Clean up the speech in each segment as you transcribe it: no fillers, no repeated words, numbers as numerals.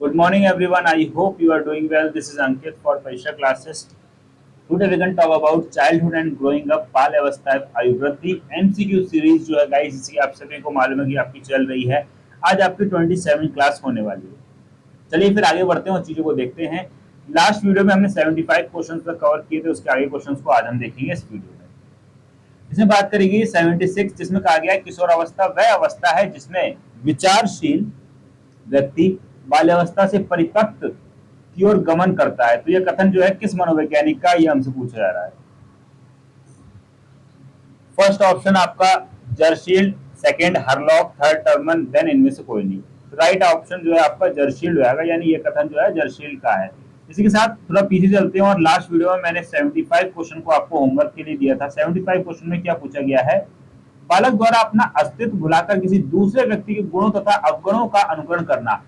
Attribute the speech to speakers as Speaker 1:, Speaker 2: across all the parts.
Speaker 1: Good morning, everyone. I hope you are doing well. This is Ankit for Paisha classes. Today we can talk about childhood and growing up, बाल अवस्था आयुर्वृद्धि MCQ series जो है guys, इसकी आप सभी को मालूम है कि आपकी चल रही है। आज आपकी 27 क्लास होने वाली है। चलिए फिर आगे बढ़ते हैं और चीजों को देखते हैं। लास्ट वीडियो में हमने 75 क्वेश्चन तक कवर किए थे, उसके आगे क्वेश्चन को आज हम देखेंगे इस वीडियो में। इसमें बात करेंगे 76, जिसमें कहा गया है किशोर अवस्था वह अवस्था है जिसमें विचारशील व्यक्ति बाल्यावस्था से परिपक्व की ओर गमन करता है। तो यह कथन जो है किस मनोवैज्ञानिक का, यह हमसे पूछा जा रहा है। फर्स्ट ऑप्शन आपका Jersild, second Hurlock, third Terman, then इनमें से कोई नहीं। राइट ऑप्शन जो है आपका जर्शील्ड होगा, यानी ये कथन जो है जर्शील्ड का है। इसी के साथ थोड़ा पीछे चलते हैं और लास्ट वीडियो में मैंने 75 क्वेश्चन को आपको होमवर्क के लिए दिया था। 75 क्वेश्चन में क्या पूछा गया है? बालक द्वारा अपना अस्तित्व भुलाकर किसी दूसरे व्यक्ति के गुणों तथा अवगुणों का अनुकरण करना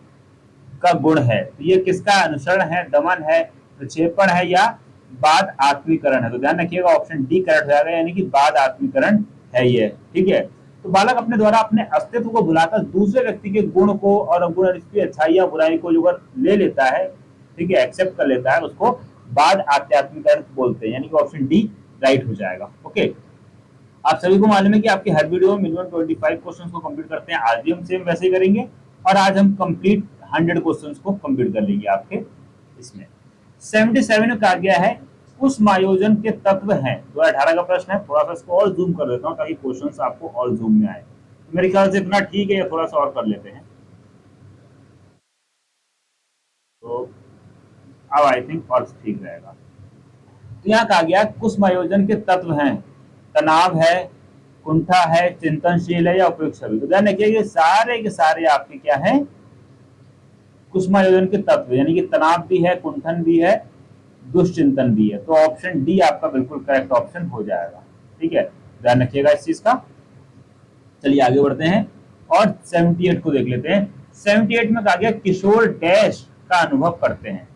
Speaker 1: का गुण है। तो ये किसका अनुसरण है? दमन है, प्रक्षेपण है, या बाद आत्मीकरण है? तो ध्यान रखिएगा, ऑप्शन डी करेक्ट हो जाएगा, यानी कि बाद आत्मीकरण है ये। ठीक है, तो बालक अपने द्वारा अपने अस्तित्व को भुलाकर दूसरे व्यक्ति के गुण को और अवगुण, इसकी अच्छाई या बुराई को जो ले लेता है, ठीक है, एक्सेप्ट कर लेता है, उसको बाद आत्मीकरण बोलते हैं, यानी कि ऑप्शन डी राइट हो जाएगा। ओके, आप सभी को मालूम है कि आपके हर वीडियो में मिनिमम 25 क्वेश्चंस को कंप्लीट करते हैं। आज भी हम सेम वैसे ही करेंगे और आज हम कंप्लीट 100 क्वेश्चंस को कंप्लीट कर लेंगे आपके इसमें। 77 में कहा गया है उस मायोजन के तत्व हैं। 2018 का प्रश्न है, थोड़ा सा इसको और जूम कर देता हूँ ताकि क्वेश्चंस आपको और जूम में आए। तो मेरे ख्याल से इतना ठीक है, या थोड़ा सा और कर लेते हैं। तो अब आई थिंक और ठीक रहेगा। तो यहाँ कहा गया कुसुमायोजन के तत्व हैं, तनाव है, कुंठा है, चिंतनशील है, या उपयुक्त छवि। तो ध्यान रखिए, सारे के सारे आपके क्या है? कुसुमायोजन के तत्व, यानी कि तनाव भी है, कुंठन भी है, दुष्चिंतन भी है। तो ऑप्शन डी आपका बिल्कुल करेक्ट ऑप्शन हो जाएगा। ठीक है, ध्यान रखिएगा इस चीज का। चलिए आगे बढ़ते हैं और 78 को देख लेते हैं। 78 में कहा गया किशोर डैश का अनुभव करते हैं।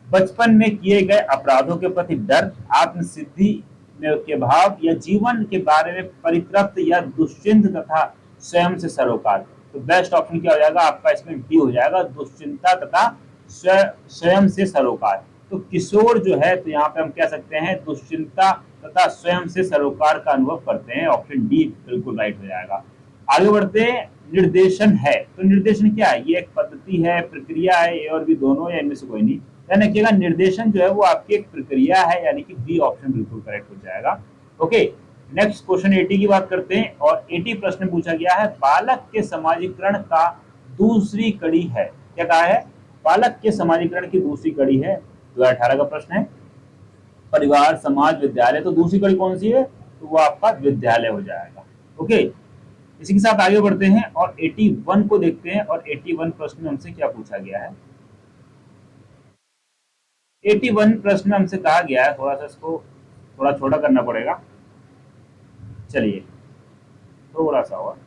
Speaker 1: बचपन में किए गए अपराधों के प्रति डर, आत्मसिद्धि के भाव, या जीवन के बारे में परितृप्त या दुश्चिंत तथा स्वयं से सरोकार। तो बेस्ट ऑप्शन क्या हो जाएगा आपका? इसमें डी हो जाएगा, दुश्चिंता तथा स्वयं से सरोकार। तो किशोर जो है, तो यहाँ पे हम कह सकते हैं दुश्चिंता तथा स्वयं से सरोकार का अनुभव करते हैं। ऑप्शन डी बिल्कुल राइट हो जाएगा। आगे बढ़ते हैं। निर्देशन है, तो निर्देशन क्या है? ये एक पद्धति है, प्रक्रिया है, ये और भी दोनों, या इनमें से कोई नहीं। ध्यान रखिएगा, निर्देशन जो है वो आपकी एक प्रक्रिया है, यानी कि बी ऑप्शन बिल्कुल करेक्ट हो जाएगा। ओके, नेक्स्ट क्वेश्चन 80 की बात करते हैं और 80 प्रश्न पूछा गया है बालक के समाजीकरण का दूसरी कड़ी है। क्या कहा है? बालक के समाजीकरण की दूसरी कड़ी है। 2018 का प्रश्न है, परिवार, समाज, विद्यालय। तो दूसरी कड़ी कौन सी है? तो वो आपका विद्यालय हो जाएगा। ओके, इसी के साथ आगे बढ़ते हैं और 81 को देखते हैं और 81 प्रश्न में हमसे क्या पूछा गया है। 81 प्रश्न में हमसे कहा गया है, थोड़ा सा इसको थोड़ा छोटा करना पड़ेगा। चलिए थोड़ा सा और,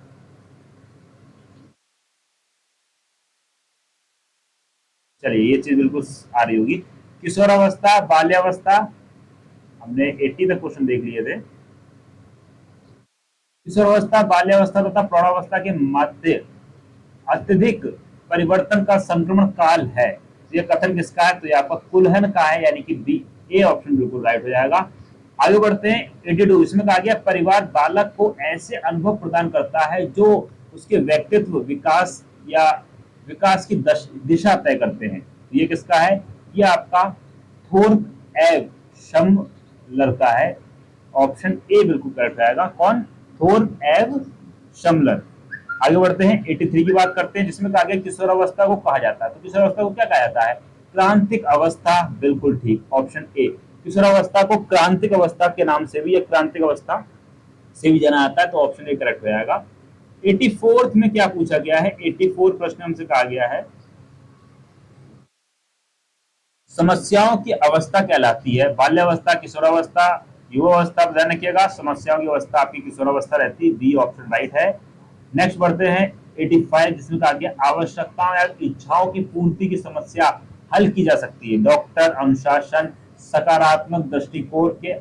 Speaker 1: चलिए ये चीज बिल्कुल आ रही होगी। किशोरावस्था, बाल्यावस्था, हमने 80 तक क्वेश्चन देख लिए थे। किशोरावस्था, बाल्यावस्था तथा प्रौढ़ावस्था के मध्य अत्यधिक परिवर्तन का संक्रमण काल है। ये कथन किसका है? तो ये आपका कुलहन का है, यानी कि बी, ए ऑप्शन बिल्कुल राइट हो जाएगा। आगे बढ़ते हैं 82। इसमें कहा गया परिवार बालक को ऐसे अनुभव प्रदान करता है जो उसके व्यक्तित्व विकास या विकास की दिशा तय करते हैं। ये किसका है? ये आपका थोर्प एव शमलर का है। ऑप्शन ए बिल्कुल करेक्ट आएगा। कौन? थोर्प एव शमलर। आगे बढ़ते हैं 83 की बात करते हैं, जिसमें कहा गया किशोरावस्था को कहा जाता है। तो किशोरावस्था को क्या कहा जाता है? क्रांतिक अवस्था। बिल्कुल ठीक, ऑप्शन ए। किशोरावस्था को क्रांतिक अवस्था के नाम से भी या क्रांतिक अवस्था से भी जाना जाता है। तो ऑप्शन ए करेक्ट हो जाएगा। 84 में क्या पूछा गया है? 84 प्रश्न हमसे कहा गया है समस्याओं की अवस्था कहलाती है बाल्यावस्था, किशोरावस्था, युवावस्था। ध्यान रखिएगा, समस्याओं की अवस्था आपकी किशोरावस्था रहती है। बी ऑप्शन राइट है। नेक्स्ट बढ़ते हैं 85, जिसमें कहा गया आवश्यकताओं या इच्छाओं की पूर्ति की समस्या हल की जा सकती है डॉक्टर, अनुशासन, सकारात्मक दृष्टिकोण के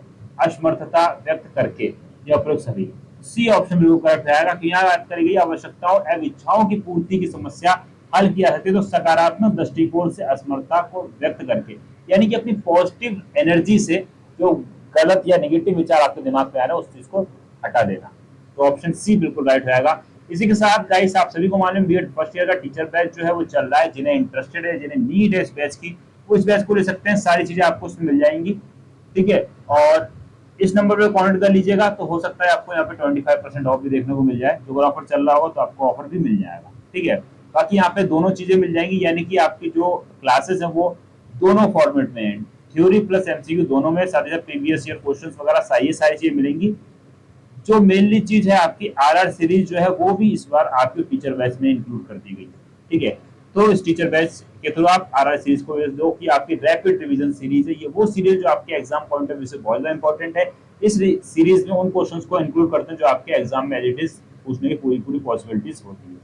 Speaker 1: असमर्थता व्यक्त करके, या उपरोक्त सभी। सी ऑप्शन बिल्कुल करेक्ट रहेगा कि यहाँ बात करी गई आवश्यकताओं एवं इच्छाओं की पूर्ति की समस्या हल किया सकते तो सकारात्मक दृष्टिकोण से असमर्थता को व्यक्त करके, यानी कि अपनी पॉजिटिव एनर्जी से जो गलत या नेगेटिव विचार आपके दिमाग में आ रहा है उस चीज को हटा देना। तो ऑप्शन सी बिल्कुल राइट रहेगा। इसी के साथ गाइस आप सभी को मालूम बीएड फर्स्ट ईयर का टीचर बैच जो है वो चल रहा है। जिन्हें इंटरेस्टेड है, जिन्हें नीड है इस बैच की, वो इस बैच को ले सकते हैं। सारी चीजें आपको उसमें मिल जाएंगी, ठीक है। और इस नंबर पे कॉन्टेक्ट कर लीजिएगा, तो हो सकता है आपको यहाँ पे 25% ऑफ भी देखने को मिल जाए। जो ऑफर चल रहा हो तो आपको ऑफर भी मिल जाएगा, ठीक है। बाकी यहाँ पे दोनों चीजें मिल जाएंगी, यानी कि आपकी जो क्लासेस है वो दोनों फॉर्मेट में है, थ्योरी प्लस एमसीक्यू दोनों में, साथ ही साथ प्रीवियस ईयर क्वेश्चंस वगैरह ये सारी चीजें मिलेंगी। जो मेनली चीज है आपकी आरआर सीरीज जो है वो भी इस बार आपके टीचर बैच में इंक्लूड कर दी गई है, ठीक है। तो इस टीचर बैच के थ्रू आप आरआर सीरीज को भेज दो कि आपकी रैपिड रिवीजन सीरीज है। ये वो सीरीज जो आपके एग्जाम पॉइंट ऑफ व्यू से बहुत ज्यादा इंपॉर्टेंट है। इस सीरीज में उन क्वेश्चंस को इंक्लूड करते हैं जो आपके एग्जाम में एज इट इज पूछने की पूरी पूरी पॉसिबिलिटीज होती है,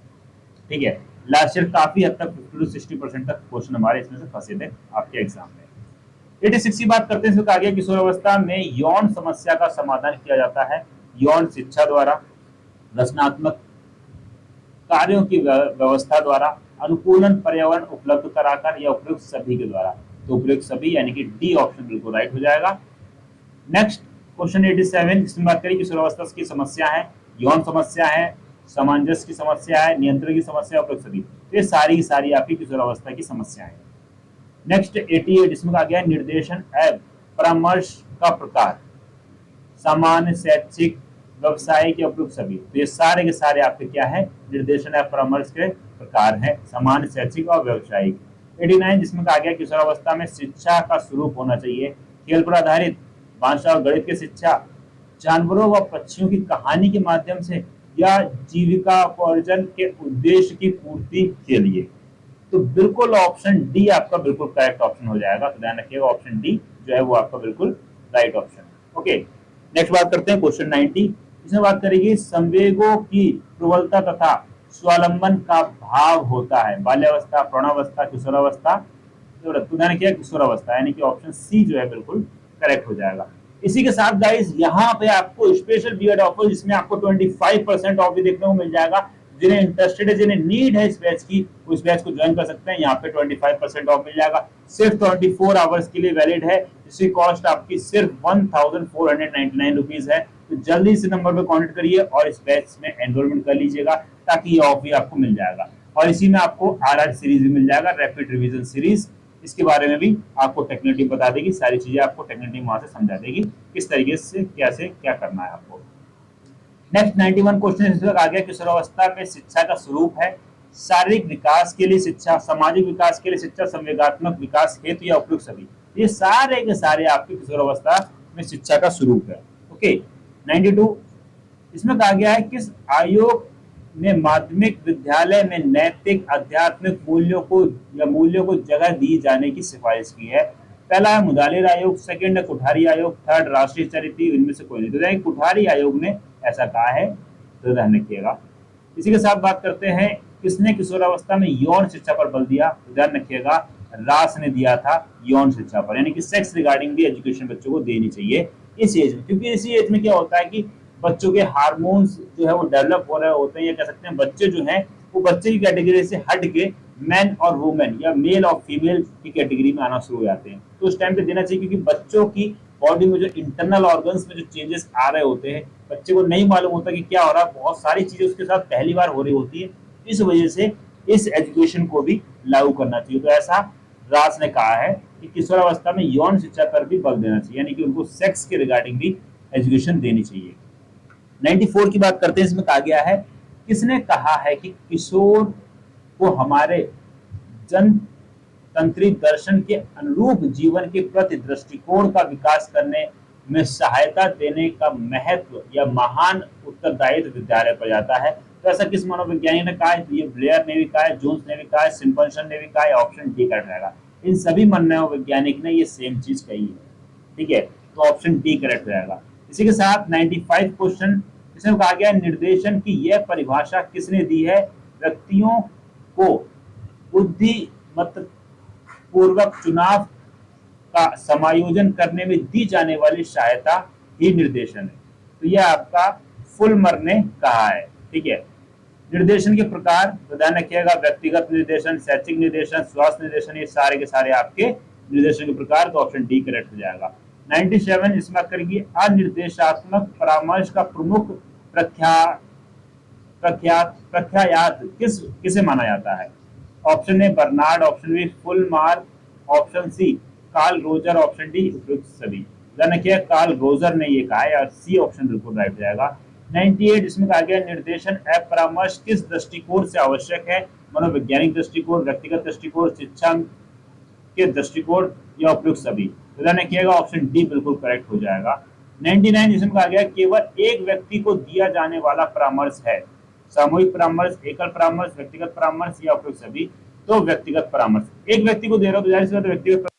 Speaker 1: ठीक है। लास्ट ईयर काफी हद तक 50 to 60% तक क्वेश्चन हमारे इसमें से फंसे थे आपके एग्जाम में। 86 की बात करते हैं, इसमें कहा गया किशोरावस्था में यौन समस्या का समाधान किया जाता है यौन शिक्षा द्वारा, रचनात्मक कार्यों की व्यवस्था द्वारा, अनुकूलन पर्यावरण उपलब्ध कराकर, या उपयुक्त सभी के द्वारा। तो उपयुक्त सभी यानी कि डी ऑप्शन बिल्कुल राइट हो जाएगा। नेक्स्ट क्वेश्चन 87, इसमें बात करें किशोरावस्था की समस्या है, यौन समस्या है, सामंजस्य की समस्या है, नियंत्रण की समस्या, उपयुक्त सभी। तो ये सारी की सारी आपकी किशोरावस्था की समस्याएं हैं। नेक्स्ट 88, इसमें कहा गया निर्देशन एवं परामर्श का प्रकार, सामान्य, शैक्षिक, व्यवसायिक या उपयुक्त सभी। तो ये सारे के सारे आपके क्या है, निर्देशन या परामर्श के प्रकार हैं, सामान्य, शैक्षिक और व्यवसायिक। 89, जिसमें कहा गया किशोरावस्था में शिक्षा का स्वरूप होना चाहिए खेल पर आधारित, भाषा और गणित की शिक्षा, जानवरों व पक्षियों की कहानी के माध्यम से, या जीविका उपार्जन के उद्देश्य की पूर्ति के लिए। तो बिल्कुल ऑप्शन डी आपका बिल्कुल करेक्ट ऑप्शन हो जाएगा। तो ध्यान रखिएगा ऑप्शन डी जो है वो आपका बिल्कुल राइट ऑप्शन। ओके, नेक्स्ट बात करते हैं क्वेश्चन 90। इसमें बात करेगी संवेगों की प्रबलता तथा स्वावलंबन का भाव होता है बाल्यावस्था, प्रौढ़ावस्था, किशोरावस्था। तो ध्यान रखिएगा किशोरावस्था, यानी कि ऑप्शन सी जो है बिल्कुल करेक्ट हो जाएगा। इसी के साथ गाइस यहाँ पे आपको स्पेशल बीएड ऑफर जिसमें आपको 25% ऑफ भी देखने को मिल जाएगा। जिन्हें इंटरेस्टेड है, जिन्हें नीड है इस बैच की, उस बैच को ज्वाइन कर सकते हैं। यहाँ पे 25% ऑफ मिल जाएगा, सिर्फ 24 आवर्स के लिए वैलिड है। इसकी कॉस्ट आपकी सिर्फ 1499 रुपीज है। तो जल्दी से नंबर पे कांटेक्ट करिए और इस बैच में एनरोलमेंट कर लीजिएगा, ताकि ये ऑफ भी आपको मिल जाएगा। और इसी में आपको आरआर सीरीज भी मिल जाएगा, रैपिड रिवीजन सीरीज। इसके बारे में भी आपको टेक्निकल टीम बता देगी, सारी चीजें आपको टेक्निकल टीम वहां से समझा देगी किस तरीके से कैसे क्या करना है आपको। नेक्स्ट 91 क्वेश्चन इस आ गया किशोरावस्था में शिक्षा का स्वरूप है शारीरिक विकास के लिए शिक्षा, सामाजिक विकास के लिए शिक्षा, संवेगात्मक विकास हेतु या उपयुक्त सभी। ये सारे के सारे आपकी किशोरावस्था में शिक्षा का स्वरूप है। ओके, 92 इसमें कहा गया है किस आयोग ने माध्यमिक विद्यालय में नैतिक आध्यात्मिक मूल्यों को जगह दी जाने की सिफारिश की है। पहला है मुदालिर आयोग, सेकंड है कुठारी आयोग, थर्ड राष्ट्रीय चरित्र, इनमें से कोई नहीं। तो कुठारी आयोग ने ऐसा कहा है, तो ध्यान रखिएगा। इसी के साथ बात करते हैं किसने किशोरावस्था में यौन शिक्षा पर बल दिया। तो ध्यान रखिएगा रास ने दिया था यौन शिक्षा पर, यानी कि सेक्स रिगार्डिंग भी एजुकेशन बच्चों को देनी चाहिए इस एज में। क्योंकि इसी एज में क्या होता है कि बच्चों के हार्मोन्स जो है वो डेवलप हो रहे होते हैं, या कह सकते हैं बच्चे जो हैं वो बच्चे की कैटेगरी से हट के मैन और वुमेन या मेल और फीमेल की कैटेगरी में आना शुरू हो जाते हैं। तो उस टाइम पे देना चाहिए, क्योंकि बच्चों की बॉडी में जो इंटरनल ऑर्गन्स में जो चेंजेस आ रहे होते हैं, बच्चे को नहीं मालूम होता कि क्या हो रहा है, बहुत सारी चीजें उसके साथ पहली बार हो रही होती है। इस वजह से इस एजुकेशन को भी लागू करना चाहिए। तो ऐसा रास ने कहा है कि किशोरावस्था में यौन शिक्षा पर भी बल देना चाहिए, यानी कि उनको सेक्स के रिगार्डिंग भी एजुकेशन देनी चाहिए। 94 की बात करते हैं, इसमें कहा गया है किसने कहा है कि किशोर को हमारे जनतंत्री दर्शन के अनुरूप जीवन के प्रति दृष्टिकोण का विकास करने में सहायता देने का महत्व या महान उत्तरदायित्व विद्यालय पर जाता है। तो ऐसा किस मनोवैज्ञानिक ने कहा है? तो ये ब्लेयर ने भी कहा है, जोन्स ने भी कहा है, सिम्पसन ने भी कहा है। ऑप्शन डी करेक्ट रहेगा। इन सभी मनोवैज्ञानिक ने ये सेम चीज कही है, ठीक है। तो ऑप्शन डी करेक्ट रहेगा। इसी के साथ 95 क्वेश्चन, इसमें कहा गया निर्देशन की यह परिभाषा किसने दी है? व्यक्तियों को बुद्धिमत्त पूर्वक चुनाव का समायोजन करने में दी जाने वाली सहायता ही निर्देशन है। तो यह आपका फुलमर ने कहा है, ठीक है। निर्देशन के प्रकार तो ध्यान रखिएगा, व्यक्तिगत निर्देशन, शैक्षिक निर्देशन, स्वास्थ्य निर्देशन, ये सारे के सारे आपके निर्देशन के प्रकार, तो ऑप्शन डी करेक्ट हो जाएगा। 97 इसमें करेंगे, अनिर्देशात्मक परामर्श का प्रमुख प्रख्या प्रख्यात किसे माना जाता है? Option A Bernard, option B Fulmer, option C Carl Roger, option D उपयुक्त सभी। ध्यान रखिए, कार्ल रोजर ने ये कहा है और सी ऑप्शन बिल्कुल राइट जाएगा। 98 इसमें कहा गया, निर्देशन एवं परामर्श किस दृष्टिकोण से आवश्यक है? मनोवैज्ञानिक दृष्टिकोण, व्यक्तिगत दृष्टिकोण, शिक्षा के दृष्टिकोण या उपयुक्त सभी। तो ध्यान रखिएगा, ऑप्शन डी बिल्कुल करेक्ट हो जाएगा। 99 इसमें कहा गया, केवल एक व्यक्ति को दिया जाने वाला परामर्श है, सामूहिक परामर्श, एकल परामर्श, व्यक्तिगत परामर्श या उपयुक्त सभी। तो व्यक्तिगत परामर्श, एक व्यक्ति को दे रहा हो तो जाहिर सी बात है व्यक्तिगत